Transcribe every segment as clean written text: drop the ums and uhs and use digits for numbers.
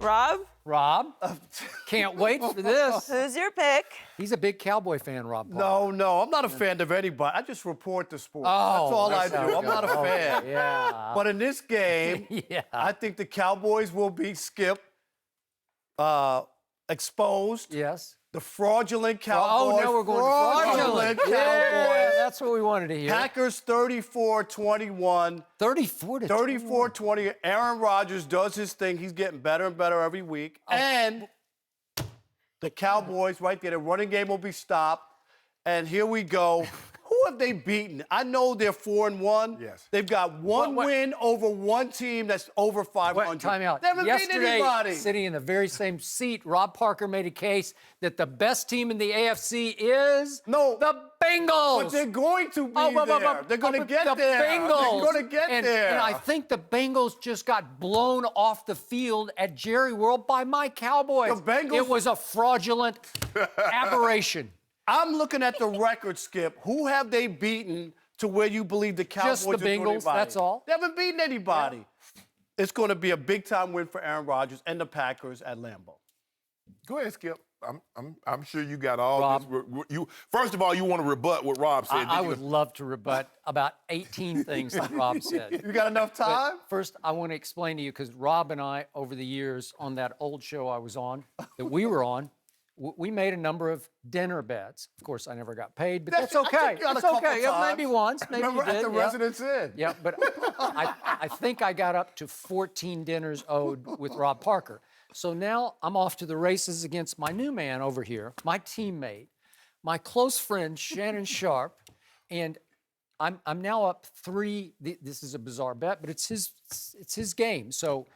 Rob, can't wait for this. Who's your pick? He's a big Cowboy fan, Rob Paul. No, I'm not a fan of anybody. I just report the sport. Oh, that's all I how do. it I'm not a goes. fan. Okay, yeah. But in this game, Yeah. I think the Cowboys will be exposed. Yes. The fraudulent Oh, Cowboys. now we're going to fraudulent. Cowboys. Yeah, that's what we wanted to hear. Packers 34-21. 34-20. Aaron Rodgers does his thing. He's getting better and better every week. Oh. And the Cowboys, right there, the running game will be stopped. And here we go. Who have they beaten? I know they're 4-1. Yes. They've got one What? win over one team that's over 500. Wait, time out. They haven't beaten Yesterday, anybody. sitting in the very same seat, Rob Parker made a case that the best team in the AFC is the Bengals. But they're going to be but there. They're going to get the there. Bengals. They're going to get there. And I think the Bengals just got blown off the field at Jerry World by my Cowboys. The Bengals- It was a fraudulent aberration. I'm looking at the record, Skip. Who have they beaten to where you believe the Cowboys Just the are doing Bengals, anybody? that's all. They haven't beaten anybody. Yeah. It's going to be a big-time win for Aaron Rodgers and the Packers at Lambeau. Go ahead, Skip. I'm sure you got all Rob. this. You first of all, you want to rebut what Rob said. I would love to rebut about 18 things that Rob said. You got enough time? But first, I want to explain to you, because Rob and I, over the years, on that old show I was on, that we were on, we made a number of dinner bets. Of course, I never got paid, but that's I okay. took you out a It's couple okay. Yeah, times. maybe once, maybe Remember you did. at the yeah. Residence Inn? Yeah, but I think I got up to 14 dinners owed with Rob Parker. So now I'm off to the races against my new man over here, my teammate, my close friend, Shannon Sharpe, and I'm now up 3. This is a bizarre bet, but it's his game. So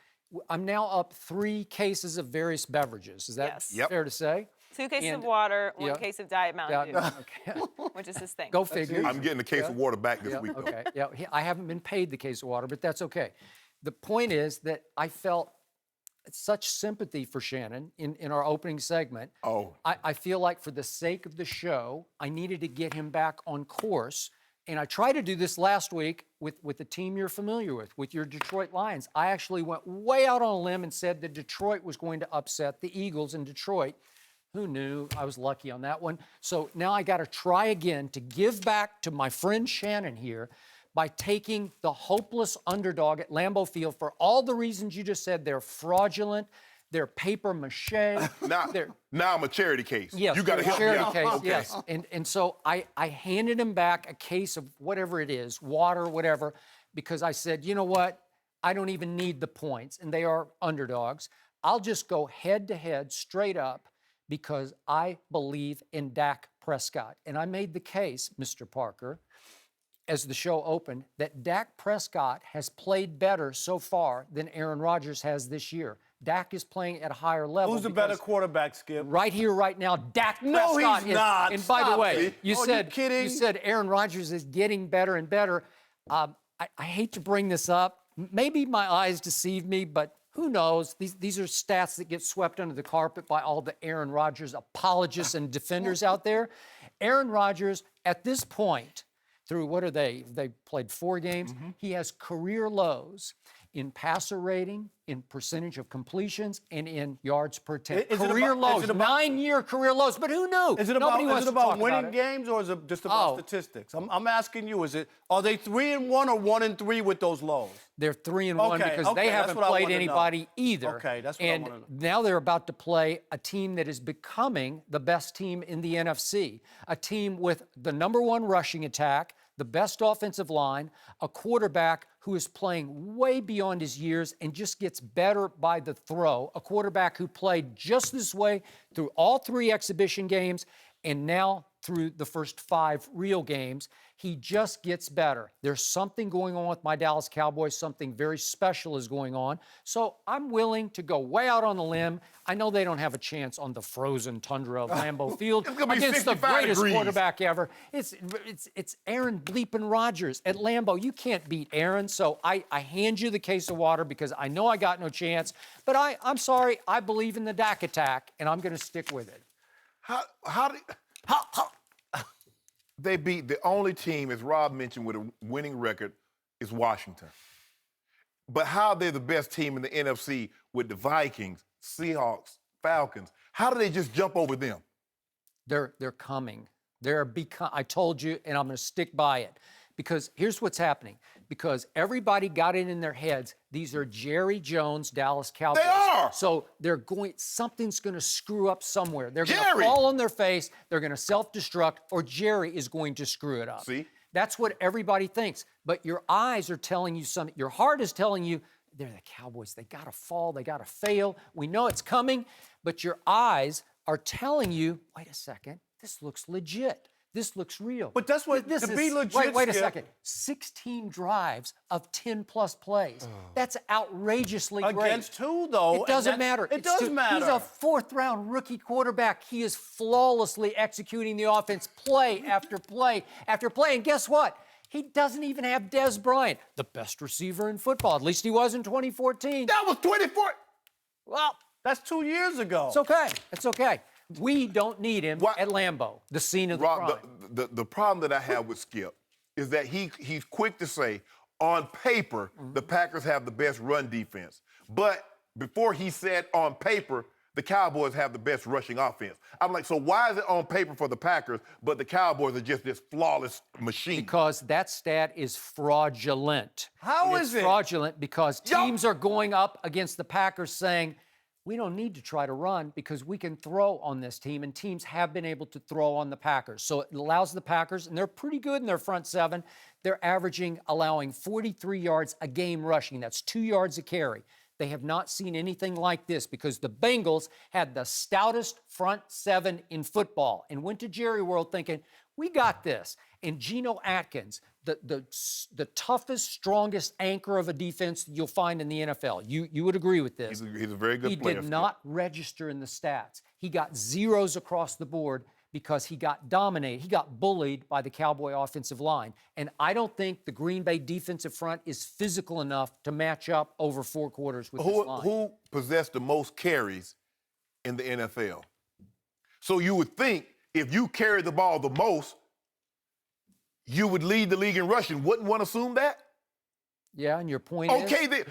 I'm now up 3 cases of various beverages. Is that Yes. fair to say? 2 cases And- of water, 1 yeah. case of Diet Mountain Dew, Okay. which is his thing. Go figure. I'm getting a case of water back this week, though. Okay. Yeah, I haven't been paid the case of water, but that's okay. The point is that I felt such sympathy for Shannon in our opening segment. Oh. I feel like for the sake of the show, I needed to get him back on course. And I tried to do this last week with the team you're familiar with your Detroit Lions. I actually went way out on a limb and said that Detroit was going to upset the Eagles in Detroit. Who knew? I was lucky on that one. So now I got to try again to give back to my friend Shannon here by taking the hopeless underdog at Lambeau Field for all the reasons you just said. They're fraudulent. They're paper mache. Now I'm a charity case. Yes, you got to help me charity out. case. Okay. Yes, and so I handed him back a case of whatever it is, water, whatever, because I said, you know what? I don't even need the points, and they are underdogs. I'll just go head to head, straight up, because I believe in Dak Prescott. And I made the case, Mr. Parker, as the show opened, that Dak Prescott has played better so far than Aaron Rodgers has this year. Dak is playing at a higher level. Who's the better quarterback, Skip? Right here, right now, Dak No, Prescott he's is. not. And by the Stop way, it. you Are said you kidding? you said Aaron Rodgers is getting better and better. I hate to bring this up. Maybe my eyes deceive me, but who knows? These are stats that get swept under the carpet by all the Aaron Rodgers apologists and defenders out there. Aaron Rodgers, at this point, through what are they? They played 4 games. Mm-hmm. He has career lows in passer rating, in percentage of completions, and in yards per attempt. Is it Career about- lows, is it about- 9-year career lows. But who knew? Is it Nobody about, wants is it to talk about winning it. games or is it just about Oh. statistics? I'm asking you, are they 3-1 or 1-3 with those lows? They're 3-1 Okay, because okay, they that's haven't what I played wanna know. anybody either. Okay, that's what I and wanna know. now they're about to play a team that is becoming the best team in the NFC, a team with the #1 rushing attack, the best offensive line, a quarterback who is playing way beyond his years and just gets better by the throw, a quarterback who played just this way through all 3 exhibition games and now through the first 5 real games. He just gets better. There's something going on with my Dallas Cowboys. Something very special is going on. So I'm willing to go way out on the limb. I know they don't have a chance on the frozen tundra of Lambeau Field It's gonna be against the 65 greatest degrees. quarterback ever. It's Aaron bleeping Rodgers at Lambeau. You can't beat Aaron. So I hand you the case of water because I know I got no chance. But I'm sorry. I believe in the Dak attack, and I'm going to stick with it. How they beat the only team, as Rob mentioned, with a winning record is Washington. But how they're the best team in the NFC with the Vikings, Seahawks, Falcons. How do they just jump over them? They're coming. I told you, and I'm going to stick by it. Because here's what's happening. Because everybody got it in their heads, these are Jerry Jones, Dallas Cowboys. They are! So something's going to screw up somewhere. They're going to Jerry! fall on their face, they're going to self-destruct, or Jerry is going to screw it up. See? That's what everybody thinks. But your eyes are telling you something. Your heart is telling you, they're the Cowboys. They got to fall. They got to fail. We know it's coming. But your eyes are telling you, wait a second, this looks legit. This looks real. But that's what, this to is, be legit, Wait a Skip, second. 16 drives of 10-plus plays. That's outrageously great. Against who, though? It doesn't matter. It does matter. He's a fourth-round rookie quarterback. He is flawlessly executing the offense play after play after play. And guess what? He doesn't even have Dez Bryant, the best receiver in football. At least he was in 2014. That was 24. Well, That's 2 years ago. it's okay. It's okay. We don't need him What? at Lambeau, the scene of the Rob, crime. the problem that I have with Skip is that he's quick to say, on paper, the Packers have the best run defense. But before he said on paper, the Cowboys have the best rushing offense. I'm like, so why is it on paper for the Packers, but the Cowboys are just this flawless machine? Because that stat is fraudulent. How It's is it? fraudulent because Yup. teams are going up against the Packers saying, we don't need to try to run because we can throw on this team, and teams have been able to throw on the Packers. So it allows the Packers, and they're pretty good in their front seven. They're allowing 43 yards a game rushing. That's 2 yards a carry. They have not seen anything like this because the Bengals had the stoutest front seven in football and went to Jerry World thinking, we got this. And Geno Atkins, the toughest, strongest anchor of a defense you'll find in the NFL. You would agree with this. He's a very good player. He did not register in the stats. He got zeros across the board because he got dominated. He got bullied by the Cowboy offensive line. And I don't think the Green Bay defensive front is physical enough to match up over 4 quarters with this line. Who possessed the most carries in the NFL? So you would think if you carry the ball the most, you would lead the league in rushing. Wouldn't one assume that? Yeah, and your point is? Okay, then.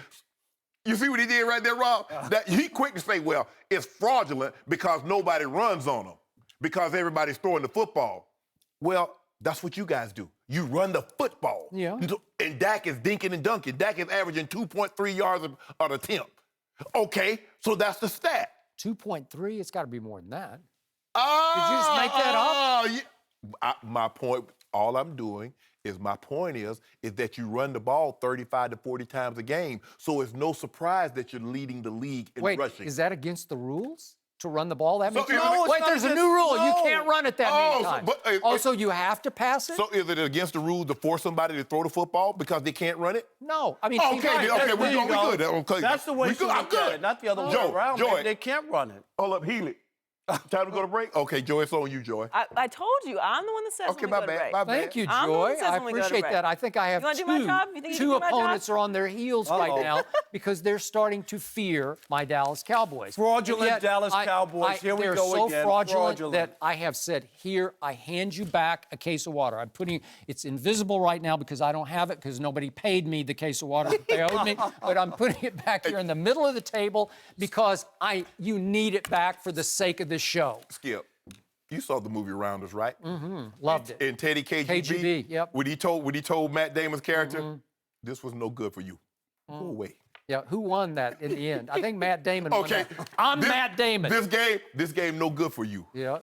You see what he did right there, Rob? That he quick to say, well, it's fraudulent because nobody runs on them, because everybody's throwing the football. Well, that's what you guys do. You run the football. Yeah. And Dak is dinking and dunking. Dak is averaging 2.3 yards an attempt. Okay, so that's the stat. 2.3, it's got to be more than that. Oh, Did you just make that up? Yeah. My point, all I'm doing is my point is that you run the ball 35 to 40 times a game. So it's no surprise that you're leading the league in Wait, rushing. is that against the rules? To run the ball that many No, times? it's Wait, not there's a against- new rule. You no. can't run it that many times. So you have to pass it? So is it against the rules to force somebody to throw the football because they can't run it? No. I mean, Okay, right, okay, There we you good. go. Okay. That's the way We to good. I'm look at good. it, not the other way Joe, around. Joy. Maybe they can't run it. Hold up, Healy. Time to go to break? Okay, Joy, it's on you, Joy. I told you, I'm the one that says Okay, when we my go to bad, break. my bad. Thank you, I'm the one Joy. that says I when we go to appreciate break. that. I think I have You wanna do my job? You think you can two do my job? opponents are on their heels right Uh-oh. now because they're starting to fear my Dallas Cowboys. Fraudulent And yet, Dallas Cowboys. Here we they're go so again. fraudulent that I have said, here, I hand you back a case of water. It's invisible right now because I don't have it because nobody paid me the case of water that they owed me, but I'm putting it back here in the middle of the table because you need it back for the sake of this show. Skip, you saw the movie Rounders, right? Loved it. And Teddy KGB. KGB, yep. When he told Matt Damon's character, this was no good for you. Go away. Yeah, who won that in the end? I think Matt Damon won Okay. that. I'm Matt Damon. This game, no good for you. Yeah.